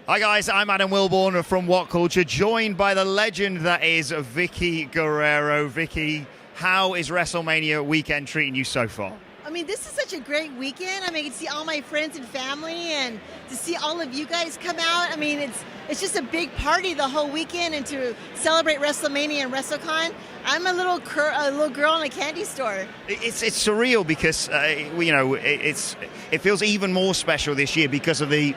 Hi guys, I'm Adam Wilbourn from WhatCulture, joined by the legend that is Vickie Guerrero. Vickie, how is WrestleMania weekend treating you so far? I mean, this is such a great weekend. I mean, I get to see all my friends and family and to see all of you guys come out. I mean, it's just a big party the whole weekend, and to celebrate WrestleMania and Wrestlecon, I'm a little girl in a candy store. It's surreal because, it feels even more special this year because of the,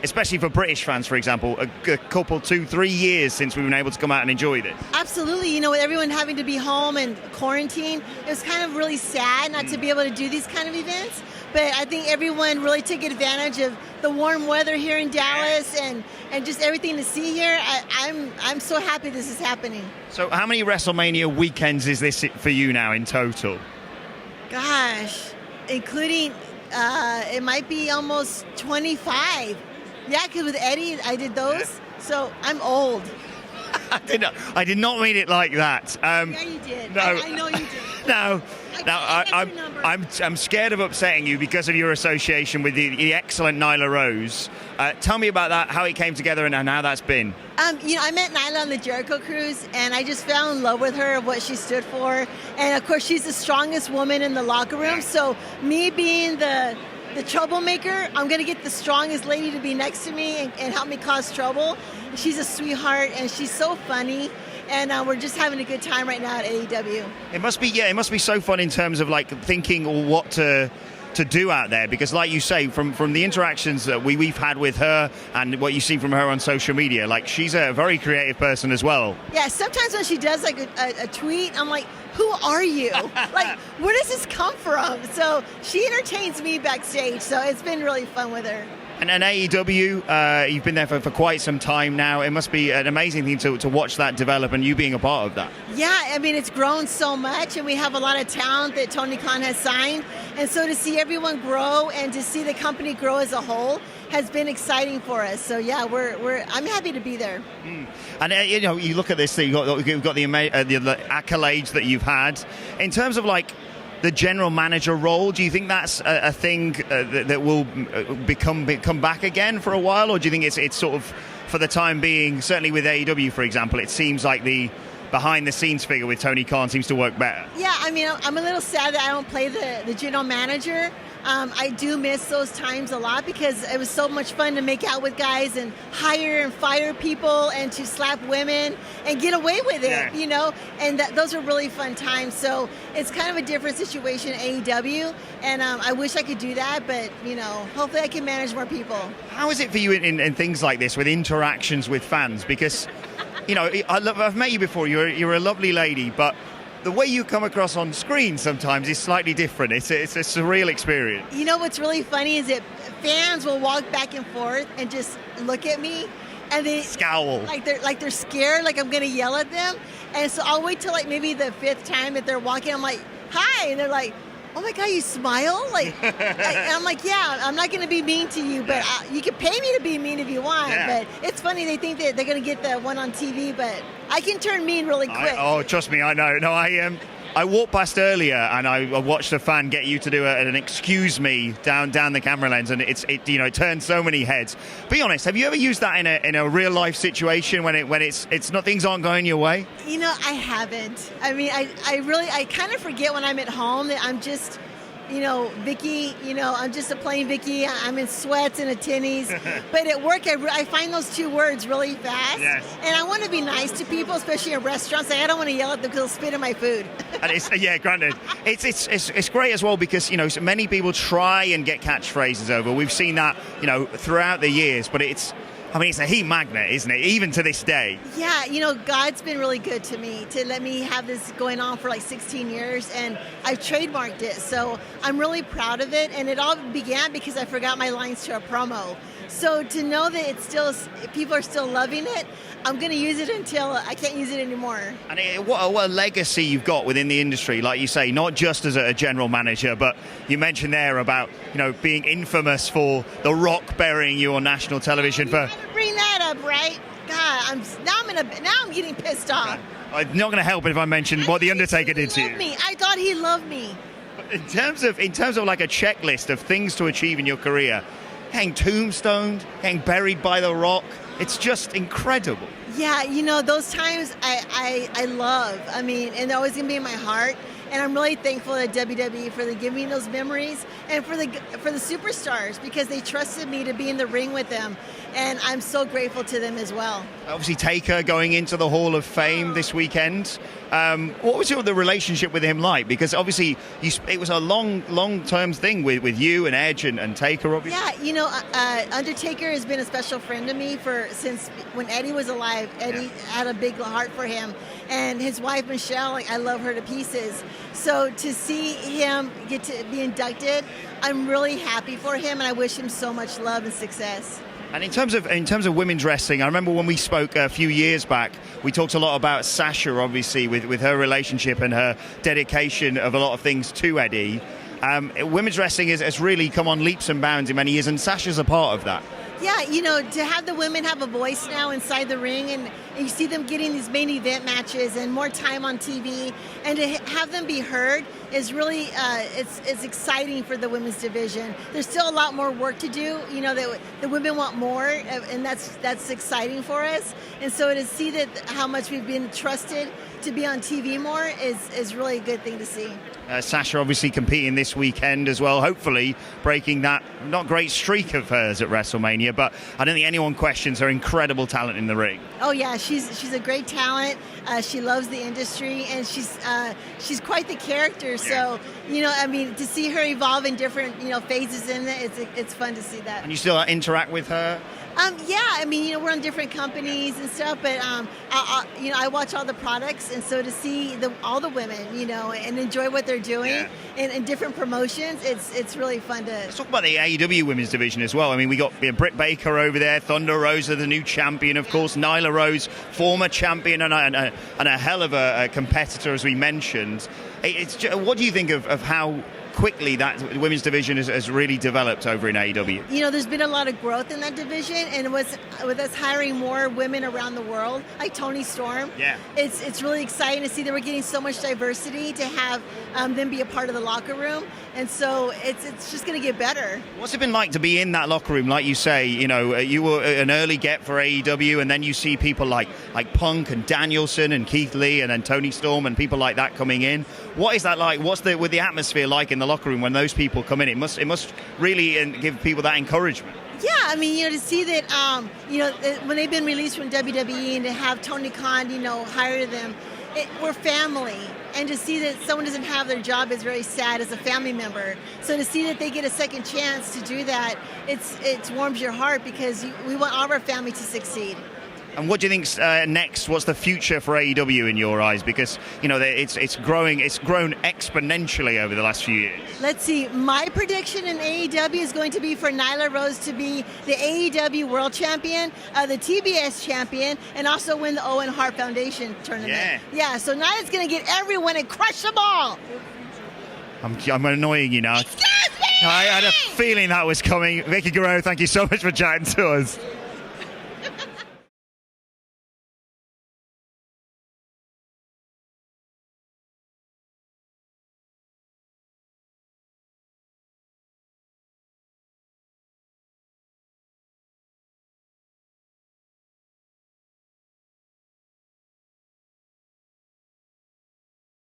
especially for British fans, for example, a couple, 2-3 years since we've been able to come out and enjoy this. Absolutely. With everyone having to be home and quarantine, it was kind of really sad not to be able to do these kind of events. But I think everyone really took advantage of the warm weather here in Dallas and just everything to see here. I'm so happy this is happening. So how many WrestleMania weekends is this for you now in total? Gosh, including, it might be almost 25. Yeah, because with Eddie, I did those. Yeah. So I'm old. I did not mean it like that. Yeah, you did. No, I know you did. No. I'm scared of upsetting you because of your association with the excellent Nyla Rose. Tell me about that, how it came together and how that's been. I met Nyla on the Jericho Cruise, and I just fell in love with her, what she stood for. And, of course, she's the strongest woman in the locker room. So me being the troublemaker, I'm going to get the strongest lady to be next to me and help me cause trouble. She's a sweetheart, and she's so funny. And we're just having a good time right now at AEW. It must be so fun in terms of thinking what to do out there, because like you say, from the interactions that we've had with her and what you see from her on social media, she's a very creative person as well. Yeah, sometimes when she does a tweet, I'm like, who are you? Where does this come from? So she entertains me backstage, so it's been really fun with her. And AEW, you've been there for quite some time now. It must be an amazing thing to watch that develop and you being a part of that. Yeah, I mean, it's grown so much, and we have a lot of talent that Tony Khan has signed. And so to see everyone grow and to see the company grow as a whole has been exciting for us. So yeah, I'm happy to be there. And you look at this thing, you've got the accolades that you've had. In terms of the general manager role, do you think that's a thing that will come back again for a while, or do you think it's sort of, for the time being, certainly with AEW, for example, it seems like the behind-the-scenes figure with Tony Khan seems to work better? Yeah, I mean, I'm a little sad that I don't play the general manager. I do miss those times a lot because it was so much fun to make out with guys and hire and fire people and to slap women and get away with it, and those are really fun times. So it's kind of a different situation at AEW, and I wish I could do that, but, hopefully I can manage more people. How is it for you in things like this with interactions with fans? Because, I've met you before, you're a lovely lady, but the way you come across on screen sometimes is slightly different. It's a surreal experience. What's really funny is that fans will walk back and forth and just look at me, and they scowl like they're scared, like I'm gonna yell at them. And so I'll wait till maybe the 5th time that they're walking. I'm like, hi, and they're like, oh my God, you smile? And I'm like, yeah, I'm not gonna be mean to you, but you can pay me to be mean if you want. Yeah. But it's funny, they think that they're gonna get the one on TV, but I can turn mean really quick. Trust me, I know. No, I walked past earlier and I watched a fan get you to do an excuse me down the camera lens, and it turned so many heads. Be honest, have you ever used that in a real life situation when it's not, things aren't going your way? I haven't. I mean, I kind of forget when I'm at home that I'm just, Vickie, I'm just a plain Vickie. I'm in sweats and a tinnies. But at work, I find those 2 words really fast. Yes. And I want to be nice to people, especially in restaurants. I don't want to yell at them because they'll spit in my food. And granted. It's great as well because, so many people try and get catchphrases over. We've seen that, throughout the years, but it's a heat magnet, isn't it? Even to this day. Yeah, God's been really good to me to let me have this going on for 16 years, and I've trademarked it. So I'm really proud of it, and it all began because I forgot my lines to a promo. So to know that people are still loving it, I'm going to use it until I can't use it anymore. And what a legacy you've got within the industry, like you say, not just as a general manager, but you mentioned there about being infamous for The Rock burying you on national television for. Bring that up, right? God, now I'm getting pissed off. I'm not going to help it if I mention what The Undertaker did to you. I thought he loved me. In terms of a checklist of things to achieve in your career, getting tombstoned, getting buried by The Rock. It's just incredible. Yeah, those times I love. I mean, and they're always going to be in my heart. And I'm really thankful to WWE for giving me those memories, and for the superstars, because they trusted me to be in the ring with them. And I'm so grateful to them as well. Obviously, Taker going into the Hall of Fame this weekend. What was the relationship with him like? Because obviously, it was a long-term thing with you and Edge and Taker, obviously. Yeah, Undertaker has been a special friend to me since when Eddie was alive. Eddie had a big heart for him. And his wife, Michelle, I love her to pieces. So to see him get to be inducted, I'm really happy for him, and I wish him so much love and success. And in terms of women's wrestling, I remember when we spoke a few years back, we talked a lot about Sasha, obviously, with her relationship and her dedication of a lot of things to Eddie. Women's wrestling has really come on leaps and bounds in many years, and Sasha's a part of that. Yeah, to have the women have a voice now inside the ring, and you see them getting these main event matches and more time on TV, and to have them be heard is really it's exciting for the women's division. There's still a lot more work to do. The women want more, and that's exciting for us. And so to see that how much we've been trusted to be on TV more is really a good thing to see. Sasha obviously competing this weekend as well, hopefully breaking that not great streak of hers at WrestleMania, but I don't think anyone questions her incredible talent in the ring. Oh yeah, she's a great talent. She loves the industry, and she's quite the character. So to see her evolve in different phases in it, it's fun to see that. And you still interact with her? Yeah, we're on different companies and stuff, but I watch all the products, and so to see all the women, and enjoy what they're doing in different promotions, it's really fun to. Let's talk about the AEW women's division as well. I mean, we got Britt Baker over there, Thunder Rosa, the new champion, of course, Nyla Rose, former champion and a hell of a competitor, as we mentioned. What do you think of how quickly that women's division has really developed over in AEW? There's been a lot of growth in that division, and with us hiring more women around the world, like Toni Storm, it's really exciting to see that we're getting so much diversity to have them be a part of the locker room, and so it's just going to get better. What's it been like to be in that locker room? Like you say, you were an early get for AEW, and then you see people like Punk and Danielson and Keith Lee and then Toni Storm and people like that coming in. What is that like? What's with the atmosphere like in the locker room when those people come in? It must really give people that encouragement. Yeah, to see that, when they've been released from WWE and to have Tony Khan, hire them, we're family. And to see that someone doesn't have their job is very sad as a family member. So to see that they get a second chance to do that, it warms your heart, because we want all of our family to succeed. And what do you think's next? What's the future for AEW in your eyes? Because it's growing. It's grown exponentially over the last few years. Let's see. My prediction in AEW is going to be for Nyla Rose to be the AEW World Champion, the TBS Champion, and also win the Owen Hart Foundation tournament. Yeah. So Nyla's going to get everyone and crush them all. I'm annoying you now. Excuse me! I had a feeling that was coming. Vickie Guerrero, thank you so much for chatting to us.